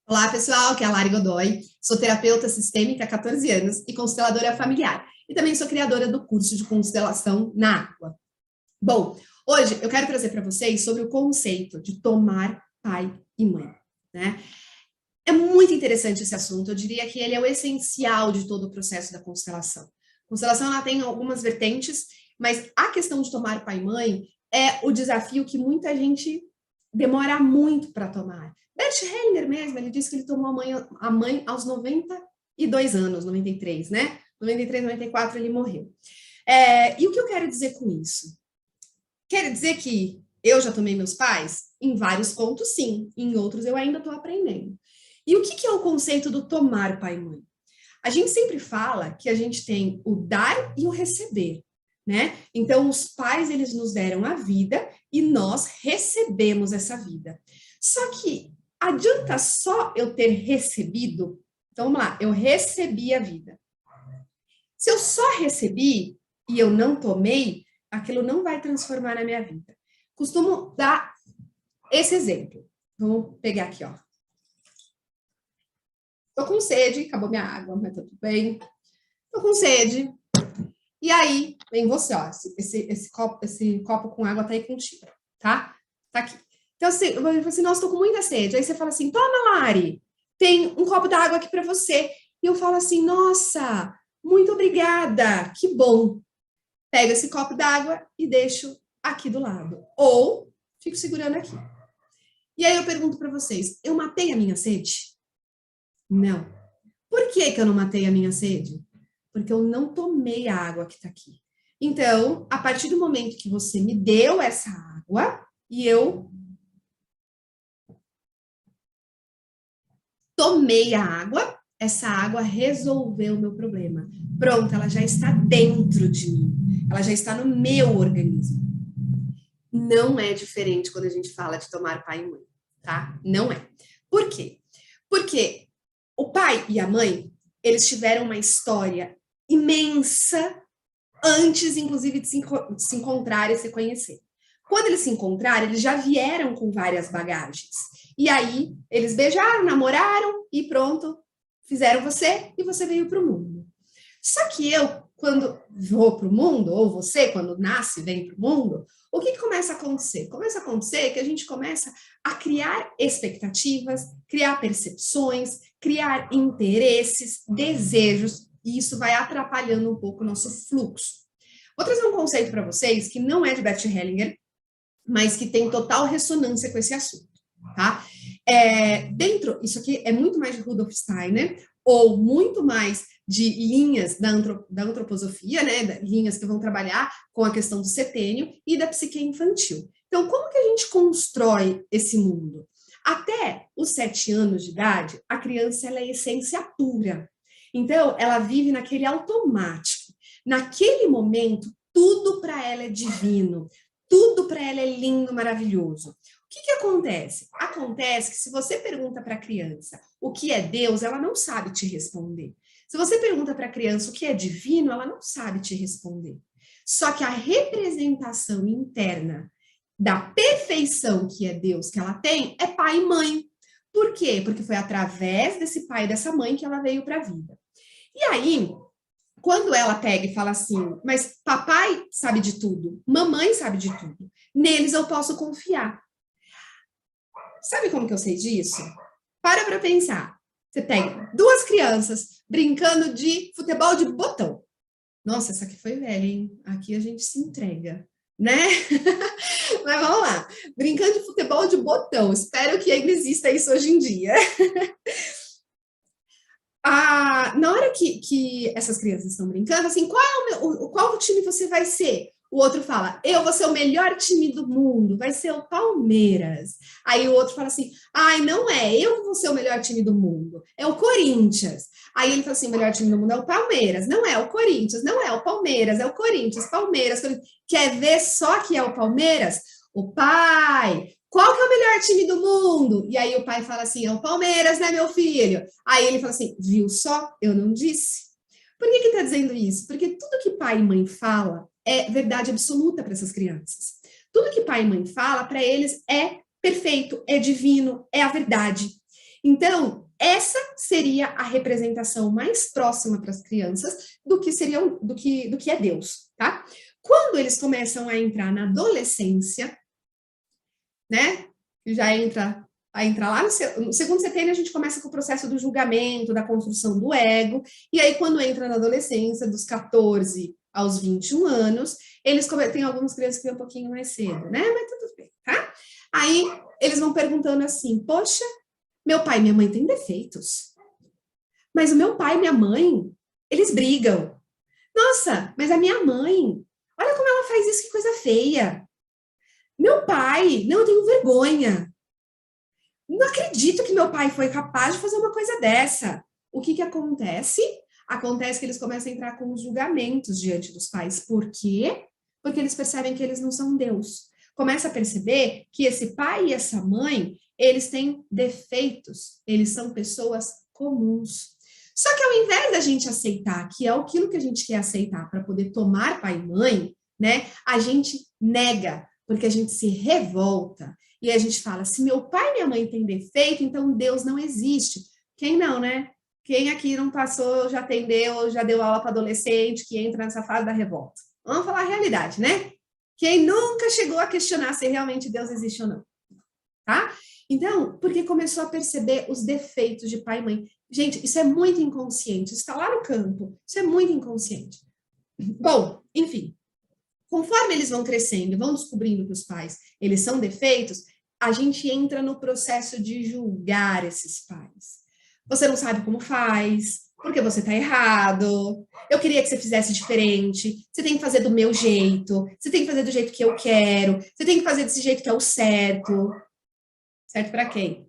Olá, pessoal, aqui é a Lari Godoy, sou terapeuta sistêmica há 14 anos e consteladora familiar. E também sou criadora do curso de constelação na água. Bom, hoje eu quero trazer para vocês sobre o conceito de tomar pai e mãe, né? É muito interessante esse assunto, eu diria que ele é o essencial de todo o processo da constelação. A constelação ela tem algumas vertentes, mas a questão de tomar pai e mãe é o desafio que muita gente demora muito para tomar. Bert Hellinger mesmo, ele disse que ele tomou a mãe aos 92 anos, 93, né? 93, 94 ele morreu. E o que eu quero dizer com isso? Quer dizer que eu já tomei meus pais? Em vários pontos, sim. Em outros, eu ainda estou aprendendo. E o que é o conceito do tomar pai e mãe? A gente sempre fala que a gente tem o dar e o receber, né? Então, os pais, eles nos deram a vida e nós recebemos essa vida. Só que adianta só eu ter recebido? Então, vamos lá, eu recebi a vida. Se eu só recebi e eu não tomei, aquilo não vai transformar na minha vida. Costumo dar esse exemplo. Vamos pegar aqui, ó. Tô com sede, acabou minha água, mas tá tudo bem. Tô com sede. E aí, vem você, ó, esse copo com água tá aí contigo, tá? Tá aqui. Então, assim, eu falo assim, nossa, tô com muita sede. Aí você fala assim, toma, Lari, tem um copo d'água aqui para você. E eu falo assim, nossa, muito obrigada, que bom. Pego esse copo d'água e deixo aqui do lado. Ou fico segurando aqui. E aí eu pergunto para vocês, eu matei a minha sede? Não. Por que eu não matei a minha sede? Porque eu não tomei a água que está aqui. Então, a partir do momento que você me deu essa água e eu tomei a água, essa água resolveu o meu problema. Pronto, ela já está dentro de mim. Ela já está no meu organismo. Não é diferente quando a gente fala de tomar pai e mãe, tá? Não é. Por quê? Porque o pai e a mãe, eles tiveram uma história imensa antes, inclusive, de se encontrar e se conhecer. Quando eles se encontraram, eles já vieram com várias bagagens. E aí, eles beijaram, namoraram e pronto, fizeram você e você veio para o mundo. Só que eu, quando vou para o mundo, ou você, quando nasce, vem para o mundo, o que começa a acontecer? Começa a acontecer que a gente começa a criar expectativas, criar percepções, criar interesses, desejos, e isso vai atrapalhando um pouco o nosso fluxo. Vou trazer um conceito para vocês que não é de Bert Hellinger, mas que tem total ressonância com esse assunto, tá? Isso aqui é muito mais de Rudolf Steiner, ou muito mais de linhas da antroposofia, né? Linhas que vão trabalhar com a questão do setênio e da psique infantil. Então, como que a gente constrói esse mundo? Até os 7 anos de idade, a criança ela é essência pura. Então, ela vive naquele automático. Naquele momento, tudo para ela é divino, tudo para ela é lindo, maravilhoso. O que acontece? Acontece que se você pergunta para a criança o que é Deus, ela não sabe te responder. Se você pergunta para a criança o que é divino, ela não sabe te responder. Só que a representação interna da perfeição que é Deus que ela tem é pai e mãe. Por quê? Porque foi através desse pai e dessa mãe que ela veio para a vida. E aí, quando ela pega e fala assim, mas papai sabe de tudo, mamãe sabe de tudo, neles eu posso confiar. Sabe como que eu sei disso? Para pensar. Você pega 2 crianças brincando de futebol de botão. Nossa, essa aqui foi velha, hein? Aqui a gente se entrega, né? Mas vamos lá. Brincando de futebol de botão. Espero que ainda exista isso hoje em dia. Na hora que essas crianças estão brincando, assim, qual time você vai ser? O outro fala, eu vou ser o melhor time do mundo, vai ser o Palmeiras. Aí o outro fala assim, ai, não é, eu vou ser o melhor time do mundo, é o Corinthians. Aí ele fala assim, o melhor time do mundo é o Palmeiras. Não é o Corinthians, não é o Palmeiras, é o Corinthians, Palmeiras. Quer ver só que é o Palmeiras? O pai, qual que é o melhor time do mundo? E aí o pai fala assim, é o Palmeiras, né, meu filho? Aí ele fala assim, viu só? Eu não disse. Por que está dizendo isso? Porque tudo que pai e mãe fala é verdade absoluta para essas crianças. Tudo que pai e mãe fala para eles é perfeito, é divino, é a verdade. Então, essa seria a representação mais próxima para as crianças do que do que é Deus, tá? Quando eles começam a entrar na adolescência, né? Já entra lá no segundo setênio, a gente começa com o processo do julgamento, da construção do ego, e aí quando entra na adolescência, dos 14 aos 21 anos, eles tem algumas crianças que vêm um pouquinho mais cedo, né? Mas tudo bem, tá? Aí eles vão perguntando assim: poxa, meu pai e minha mãe têm defeitos, mas o meu pai e minha mãe, eles brigam. Nossa, mas a minha mãe, olha como ela faz isso, que coisa feia. Meu pai, não, eu tenho vergonha. Não acredito que meu pai foi capaz de fazer uma coisa dessa. O que acontece? Acontece que eles começam a entrar com os julgamentos diante dos pais. Por quê? Porque eles percebem que eles não são Deus. Começa a perceber que esse pai e essa mãe, eles têm defeitos, eles são pessoas comuns. Só que ao invés da gente aceitar que é aquilo que a gente quer aceitar para poder tomar pai e mãe, né, a gente nega, porque a gente se revolta. E a gente fala, se meu pai e minha mãe têm defeito, então Deus não existe. Quem não, né? Quem aqui não passou, já atendeu, já deu aula para adolescente, que entra nessa fase da revolta? Vamos falar a realidade, né? Quem nunca chegou a questionar se realmente Deus existe ou não, tá? Então, porque começou a perceber os defeitos de pai e mãe. Gente, isso é muito inconsciente, isso está lá no campo, isso é muito inconsciente. Bom, enfim, conforme eles vão crescendo, vão descobrindo que os pais, eles são defeitos, a gente entra no processo de julgar esses pais. Você não sabe como faz, porque você está errado, eu queria que você fizesse diferente, você tem que fazer do meu jeito, você tem que fazer do jeito que eu quero, você tem que fazer desse jeito que é o certo. Certo para quem?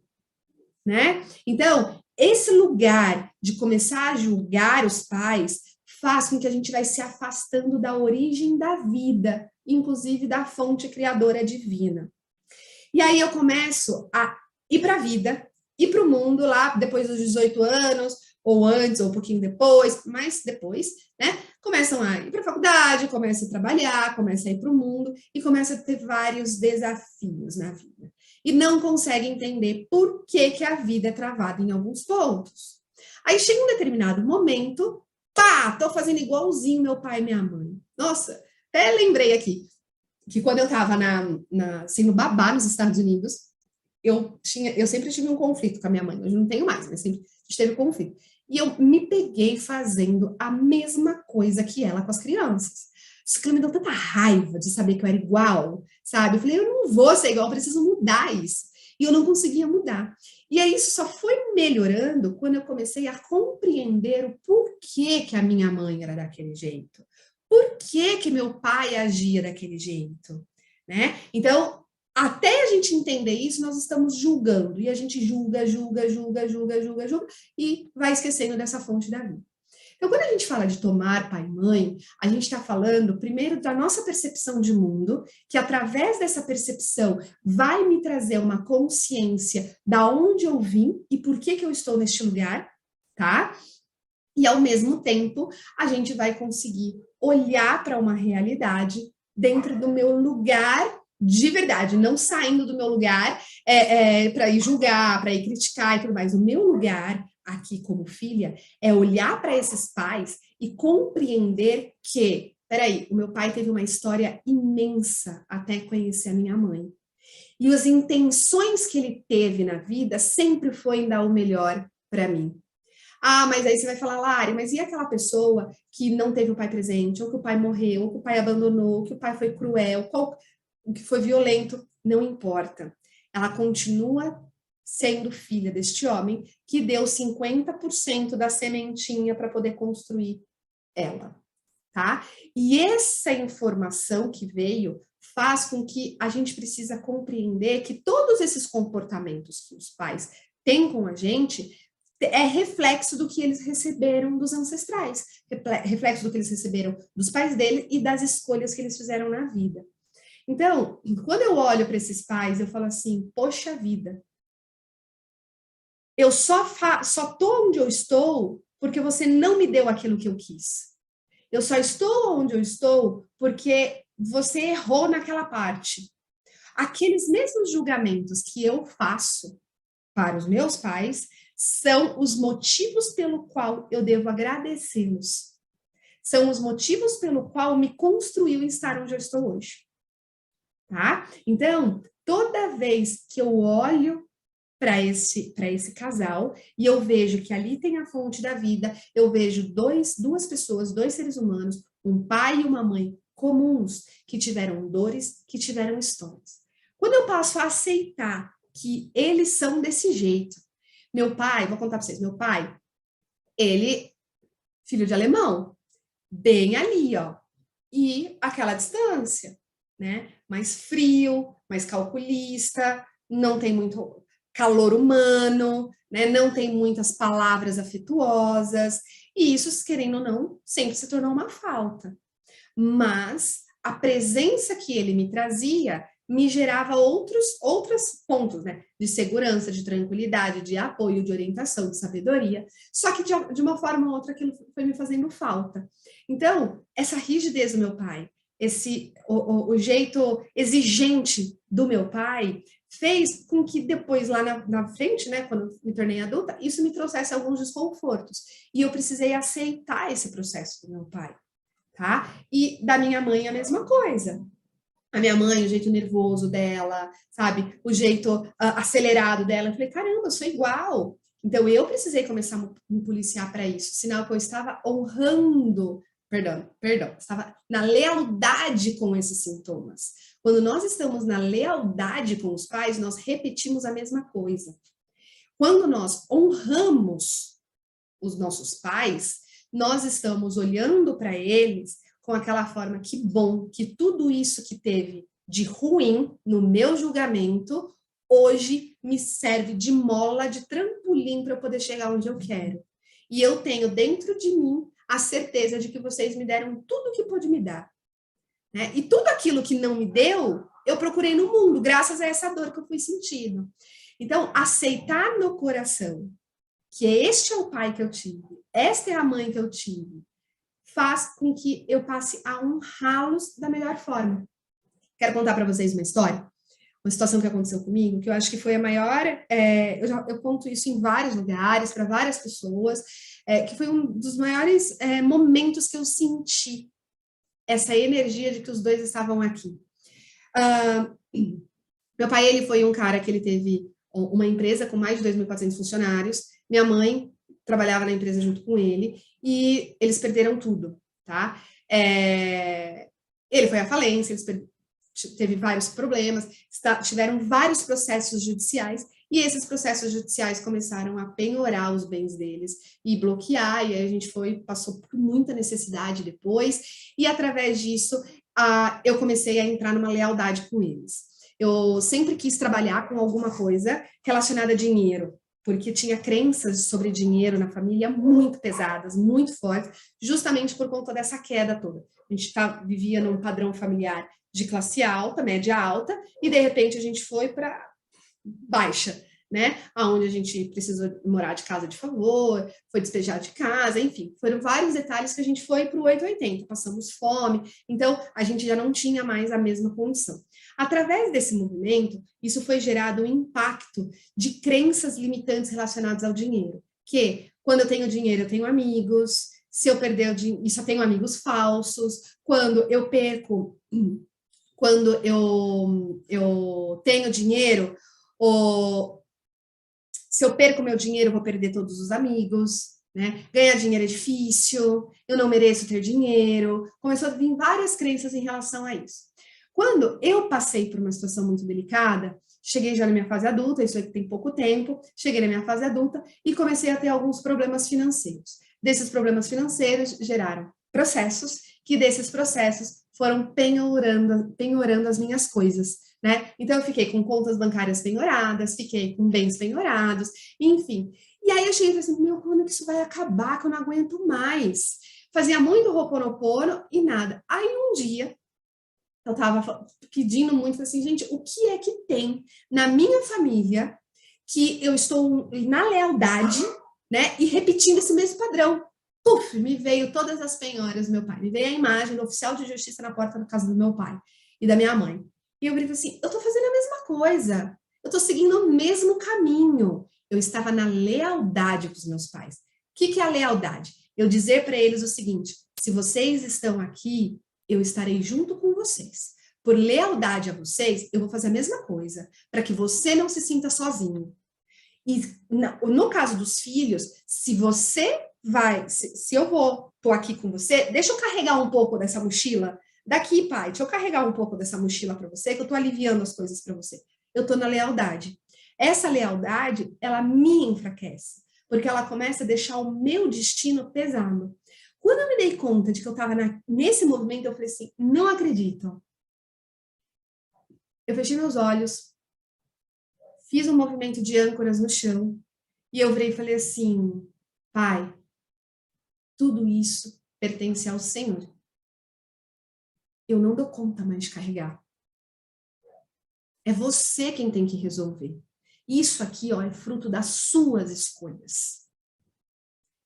Né? Então, esse lugar de começar a julgar os pais faz com que a gente vai se afastando da origem da vida, inclusive da fonte criadora divina. E aí eu começo a ir para a vida, ir para o mundo lá depois dos 18 anos, ou antes, ou um pouquinho depois, mas depois, né? Começam a ir para a faculdade, começam a trabalhar, começam a ir para o mundo e começam a ter vários desafios na vida. E não conseguem entender por que a vida é travada em alguns pontos. Aí chega um determinado momento, pá, tô fazendo igualzinho meu pai e minha mãe. Nossa, até lembrei aqui que quando eu estava sendo babá nos Estados Unidos, eu sempre tive um conflito com a minha mãe. Hoje não tenho mais, mas sempre teve conflito. E eu me peguei fazendo a mesma coisa que ela com as crianças. Isso que me deu tanta raiva de saber que eu era igual, sabe? Eu falei, eu não vou ser igual, eu preciso mudar isso. E eu não conseguia mudar. E aí isso só foi melhorando quando eu comecei a compreender o porquê que a minha mãe era daquele jeito. Por que meu pai agia daquele jeito, né? Então, até a gente entender isso, nós estamos julgando. E a gente julga e vai esquecendo dessa fonte da vida. Então, quando a gente fala de tomar pai e mãe, a gente está falando primeiro da nossa percepção de mundo, que através dessa percepção vai me trazer uma consciência da onde eu vim e por que eu estou neste lugar, tá? E ao mesmo tempo, a gente vai conseguir olhar para uma realidade dentro do meu lugar de verdade, não saindo do meu lugar para ir julgar, para ir criticar e tudo mais. O meu lugar aqui como filha é olhar para esses pais e compreender que, peraí, o meu pai teve uma história imensa até conhecer a minha mãe. E as intenções que ele teve na vida sempre foi em dar o melhor para mim. Ah, mas aí você vai falar, Lari, mas e aquela pessoa que não teve o pai presente, ou que o pai morreu, ou que o pai abandonou, ou que o pai foi cruel, o que foi violento? Não importa. Ela continua sendo filha deste homem que deu 50% da sementinha para poder construir ela, tá? E essa informação que veio faz com que a gente precisa compreender que todos esses comportamentos que os pais têm com a gente é reflexo do que eles receberam dos ancestrais, reflexo do que eles receberam dos pais dele e das escolhas que eles fizeram na vida. Então, quando eu olho para esses pais, eu falo assim, poxa vida, eu só tô onde eu estou porque você não me deu aquilo que eu quis. Eu só estou onde eu estou porque você errou naquela parte. Aqueles mesmos julgamentos que eu faço para os meus pais são os motivos pelo qual eu devo agradecê-los. São os motivos pelo qual me construiu estar onde eu estou hoje. Tá? Então, toda vez que eu olho para esse casal e eu vejo que ali tem a fonte da vida, eu vejo duas pessoas, dois seres humanos, um pai e uma mãe comuns, que tiveram dores, que tiveram histórias. Quando eu passo a aceitar que eles são desse jeito, meu pai, vou contar para vocês, meu pai, ele, filho de alemão, bem ali, ó, e aquela distância, né? Mais frio, mais calculista, não tem muito calor humano, né? Não tem muitas palavras afetuosas, e isso, querendo ou não, sempre se tornou uma falta. Mas a presença que ele me trazia me gerava outros pontos, né? De segurança, de tranquilidade, de apoio, de orientação, de sabedoria. Só que de uma forma ou outra aquilo foi me fazendo falta. Então, essa rigidez do meu pai, o jeito exigente do meu pai, fez com que depois, lá na frente, né, quando eu me tornei adulta, isso me trouxesse alguns desconfortos. E eu precisei aceitar esse processo do meu pai, tá? E da minha mãe a mesma coisa. A minha mãe, o jeito nervoso dela, sabe? O jeito acelerado dela. Eu falei, caramba, eu sou igual. Então, eu precisei começar a me policiar para isso, sinal que eu estava honrando, estava na lealdade com esses sintomas. Quando nós estamos na lealdade com os pais, nós repetimos a mesma coisa. Quando nós honramos os nossos pais, nós estamos olhando para eles com aquela forma, que bom que tudo isso que teve de ruim no meu julgamento, hoje me serve de mola, de trampolim para eu poder chegar onde eu quero. E eu tenho dentro de mim a certeza de que vocês me deram tudo que pôde me dar. Né? E tudo aquilo que não me deu, eu procurei no mundo, graças a essa dor que eu fui sentindo. Então, aceitar no coração que este é o pai que eu tive, esta é a mãe que eu tive, faz com que eu passe a honrá-los da melhor forma. Quero contar para vocês uma história, uma situação que aconteceu comigo, que eu acho que foi a maior, eu conto isso em vários lugares, para várias pessoas, que foi um dos maiores momentos que eu senti essa energia de que os dois estavam aqui. Meu pai, ele foi um cara que ele teve uma empresa com mais de 2.400 funcionários, minha mãe trabalhava na empresa junto com ele, e eles perderam tudo, tá? Ele foi à falência, teve vários problemas, tiveram vários processos judiciais, e esses processos judiciais começaram a penhorar os bens deles e bloquear, e aí a gente passou por muita necessidade depois, e através disso, eu comecei a entrar numa lealdade com eles. Eu sempre quis trabalhar com alguma coisa relacionada a dinheiro, porque tinha crenças sobre dinheiro na família muito pesadas, muito fortes, justamente por conta dessa queda toda. A gente vivia num padrão familiar de classe alta, média alta, e de repente a gente foi para baixa, né? Onde a gente precisou morar de casa de favor, foi despejar de casa, enfim, foram vários detalhes que a gente foi para o 880, passamos fome, então a gente já não tinha mais a mesma condição. Através desse movimento, isso foi gerado um impacto de crenças limitantes relacionadas ao dinheiro, que quando eu tenho dinheiro, eu tenho amigos, se eu perder o dinheiro, só tenho amigos falsos, quando eu perco, quando eu tenho dinheiro, se eu perco meu dinheiro, eu vou perder todos os amigos, né? Ganhar dinheiro é difícil, eu não mereço ter dinheiro. Começou a vir várias crenças em relação a isso. Quando eu passei por uma situação muito delicada, cheguei já na minha fase adulta, isso aqui tem pouco tempo, cheguei na minha fase adulta e comecei a ter alguns problemas financeiros. Desses problemas financeiros geraram processos, que desses processos foram penhorando as minhas coisas, né? Então, eu fiquei com contas bancárias penhoradas, fiquei com bens penhorados, enfim. E aí eu cheguei e falei assim, meu, quando que isso vai acabar, que eu não aguento mais? Fazia muito Ho'oponopono e nada. Aí um dia, eu estava pedindo muito, assim, gente, o que é que tem na minha família que eu estou na lealdade, né, e repetindo esse mesmo padrão? Puf, me veio todas as penhoras do meu pai, me veio a imagem do oficial de justiça na porta da casa do meu pai e da minha mãe. E eu falei assim, eu tô fazendo a mesma coisa, Eu estou seguindo o mesmo caminho. Eu estava na lealdade com os meus pais. O que é a lealdade? Eu dizer para eles o seguinte: se vocês estão aqui, eu estarei junto com vocês. Por lealdade a vocês, eu vou fazer a mesma coisa, para que você não se sinta sozinho. E no caso dos filhos, se você vai, se eu tô aqui com você, deixa eu carregar um pouco dessa mochila daqui, pai, deixa eu carregar um pouco dessa mochila para você, que eu tô aliviando as coisas para você. Eu tô na lealdade. Essa lealdade, ela me enfraquece, porque ela começa a deixar o meu destino pesado. Quando eu me dei conta de que eu estava nesse movimento, eu falei assim, não acredito. Eu fechei meus olhos, fiz um movimento de âncoras no chão, e eu virei e falei assim, pai, tudo isso pertence ao Senhor. Eu não dou conta mais de carregar. É você quem tem que resolver. Isso aqui, ó, é fruto das suas escolhas.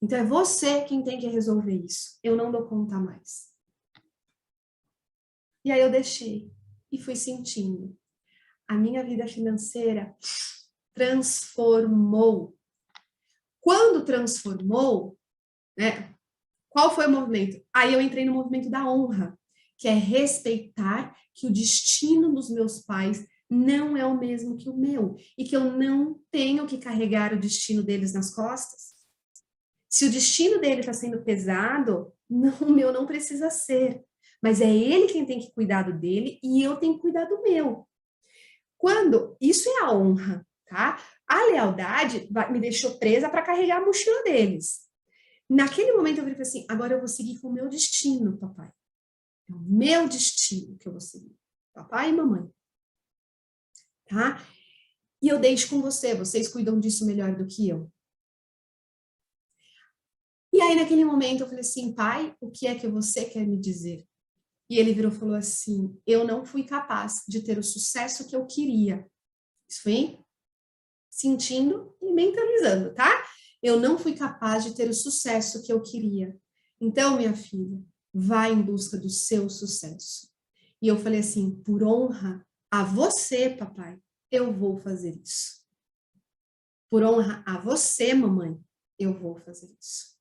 Então é você quem tem que resolver isso. Eu não dou conta mais. E aí eu deixei e fui sentindo. A minha vida financeira transformou. Quando transformou, né? Qual foi o movimento? Aí eu entrei no movimento da honra, que é respeitar que o destino dos meus pais não é o mesmo que o meu e que eu não tenho que carregar o destino deles nas costas. Se o destino dele está sendo pesado, não, o meu não precisa ser. Mas é ele quem tem que cuidar do dele e eu tenho que cuidar do meu. Quando isso é a honra, tá? A lealdade me deixou presa para carregar a mochila deles. Naquele momento eu falei assim, agora eu vou seguir com o meu destino, papai. É o meu destino que eu vou seguir. Papai e mamãe. Tá? E eu deixo com você, vocês cuidam disso melhor do que eu. E aí naquele momento eu falei assim, pai, o que é que você quer me dizer? E ele virou e falou assim, eu não fui capaz de ter o sucesso que eu queria. Isso foi sentindo e mentalizando, tá? Eu não fui capaz de ter o sucesso que eu queria. Então, minha filha, vá em busca do seu sucesso. E eu falei assim, por honra a você, papai, eu vou fazer isso. Por honra a você, mamãe, eu vou fazer isso.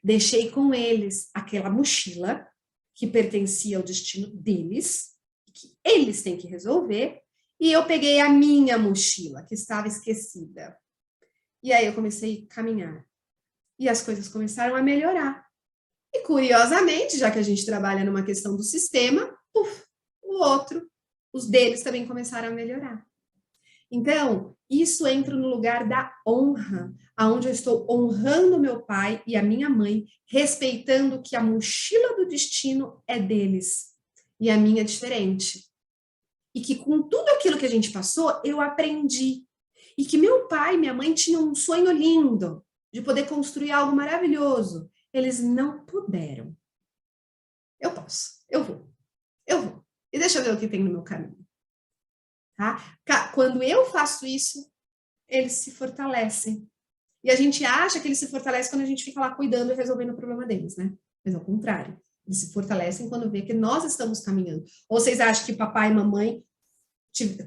Deixei com eles aquela mochila que pertencia ao destino deles, que eles têm que resolver, e eu peguei a minha mochila, que estava esquecida. E aí eu comecei a caminhar. E as coisas começaram a melhorar. E curiosamente, já que a gente trabalha numa questão do sistema, o outro, os deles também começaram a melhorar. Então, isso entra no lugar da honra, aonde eu estou honrando meu pai e a minha mãe, respeitando que a mochila do destino é deles e a minha é diferente. E que com tudo aquilo que a gente passou, eu aprendi. E que meu pai e minha mãe tinham um sonho lindo de poder construir algo maravilhoso. Eles não puderam. Eu posso, eu vou. E deixa eu ver o que tem no meu caminho. Tá? Quando eu faço isso, eles se fortalecem. E a gente acha que eles se fortalecem quando a gente fica lá cuidando e resolvendo o problema deles, né? Mas ao contrário, eles se fortalecem quando vê que nós estamos caminhando. Ou vocês acham que papai e mamãe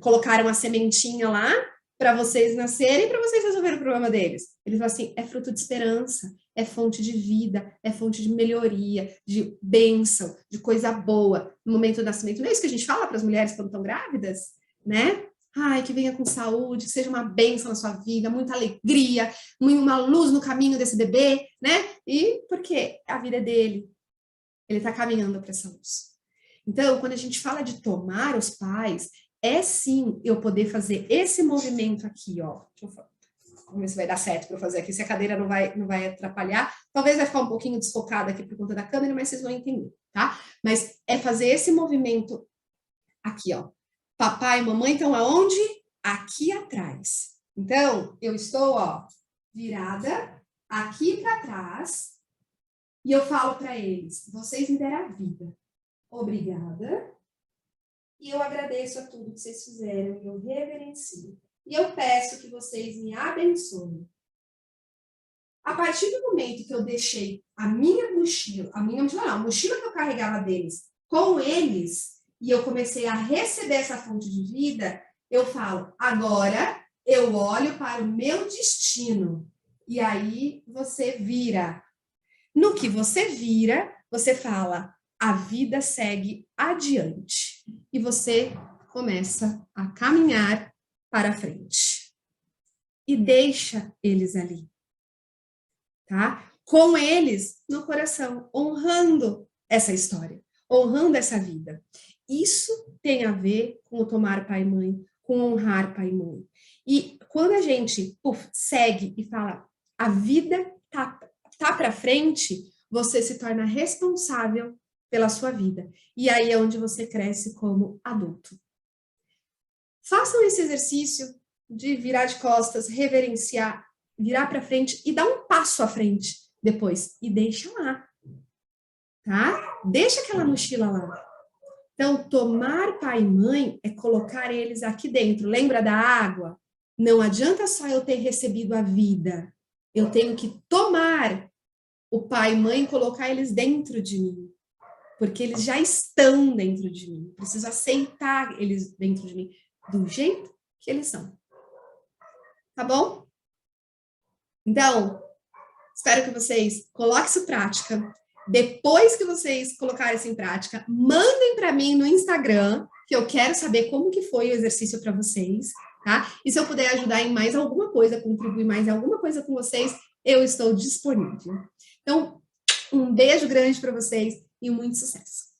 colocaram a sementinha lá para vocês nascerem, para vocês resolverem o problema deles? Eles falam assim, é fruto de esperança, é fonte de vida, é fonte de melhoria, de bênção, de coisa boa no momento do nascimento. Não é isso que a gente fala para as mulheres quando estão grávidas, né? Ai, que venha com saúde, que seja uma bênção na sua vida, muita alegria, uma luz no caminho desse bebê, né? E porque a vida é dele, ele está caminhando para essa luz. Então, quando a gente fala de tomar os pais, é sim eu poder fazer esse movimento aqui, ó. Vamos ver se vai dar certo para eu fazer aqui, se a cadeira não vai atrapalhar. Talvez vai ficar um pouquinho desfocada aqui por conta da câmera, mas vocês vão entender, tá? Mas é fazer esse movimento aqui, ó. Papai e mamãe estão aonde? Aqui atrás. Então, eu estou, ó, virada aqui para trás e eu falo para eles, vocês me deram a vida. Obrigada. E eu agradeço a tudo que vocês fizeram e eu reverencio. E eu peço que vocês me abençoem. A partir do momento que eu deixei a mochila não, a mochila que eu carregava deles com eles, e eu comecei a receber essa fonte de vida, eu falo, agora eu olho para o meu destino. E aí você vira. No que você vira, você fala, a vida segue adiante. E você começa a caminhar para frente. E deixa eles ali, tá? Com eles no coração, honrando essa história, honrando essa vida. Isso tem a ver com o tomar pai e mãe, com honrar pai e mãe. E quando a gente segue e fala, a vida tá para frente, você se torna responsável pela sua vida. E aí é onde você cresce como adulto. Façam esse exercício de virar de costas, reverenciar, virar para frente e dar um passo à frente depois. E deixa lá, tá? Deixa aquela mochila lá. Então, tomar pai e mãe é colocar eles aqui dentro. Lembra da água? Não adianta só eu ter recebido a vida. Eu tenho que tomar o pai e mãe e colocar eles dentro de mim. Porque eles já estão dentro de mim. Preciso aceitar eles dentro de mim do jeito que eles são. Tá bom? Então, espero que vocês coloquem isso em prática. Depois que vocês colocarem isso em prática, mandem para mim no Instagram, que eu quero saber como que foi o exercício para vocês, tá? E se eu puder ajudar em mais alguma coisa, contribuir mais em alguma coisa com vocês, eu estou disponível. Então, um beijo grande para vocês e muito sucesso.